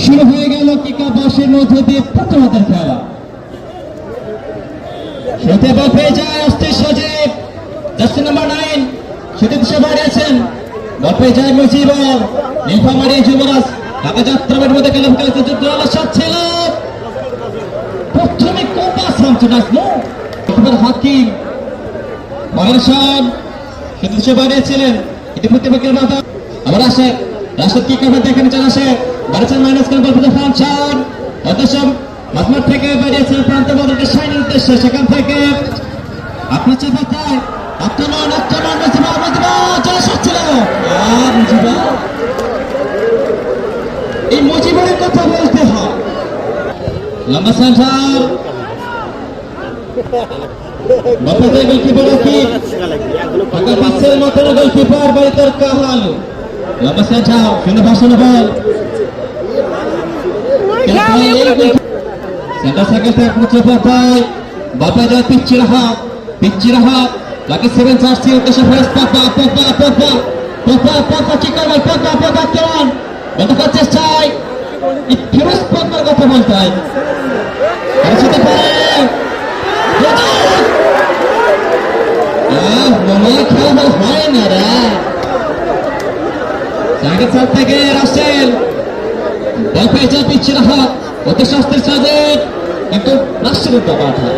শুরু হয়ে গেল কিকাবাসের মধ্য দিয়ে প্রথমাদের খেলা। সেতে বল পেয়ে যায় অস্থির সজীব, জার্সি নাম্বার 9 সেতে দিশা বাড়িয়েছেন। বল পেয়ে যায় মুজিবর, নীলফামারী যুবরাজ ঢাকা যাত্রাবাড়ির মধ্যে খেলতে যুদ্ধ ছিল। প্রথমে কোপা সামচুনাসমো এবার হাকিম মহেশন সেতে দিশা বাড়িয়েছিলেন। ইতিমধ্যে বাকির মাথা আবার আসে রাশেদ কি কাভার দেখেন চলে আসে বাড়িয়েছেন মাইনাস করে বল ফাংশন অথচ মাঝমাঠ থেকে বেরিয়েছেন প্রান্ত বদলকে শাইনের উদ্দেশ্যে। সেখান থেকে আপনার চেপাতায় আক্রমণ চলে আসছিল। এই মুজিবের কথা বলতে হয়। লম্বা সেন্টার বাপাদের গোলকিপার পাশের মতো গোলকিপার বাড়িতে কাহাল লম্বা সেন্টার শূন্য ভাষণ বল সেন্টার সাইকেল থেকে উঁচু পাতায় বাপা যায় পিচ্ছি রাহা লাকি 7 জার্সি উদ্দেশ্যে ফেরত পাপা কি করবে পাপা কেমন বন্ধ করার চেষ্টায় ফিরোজ পাপার কথা বলতে হয় সাথে পারে খেলা হয় না রে সাইকেল সাইড থেকে রাসেল বল পেয়ে যায় পিচ্ছি রাহা অতি শাস্তির সাজে কিন্তু রাষ্ট্রের পাঠা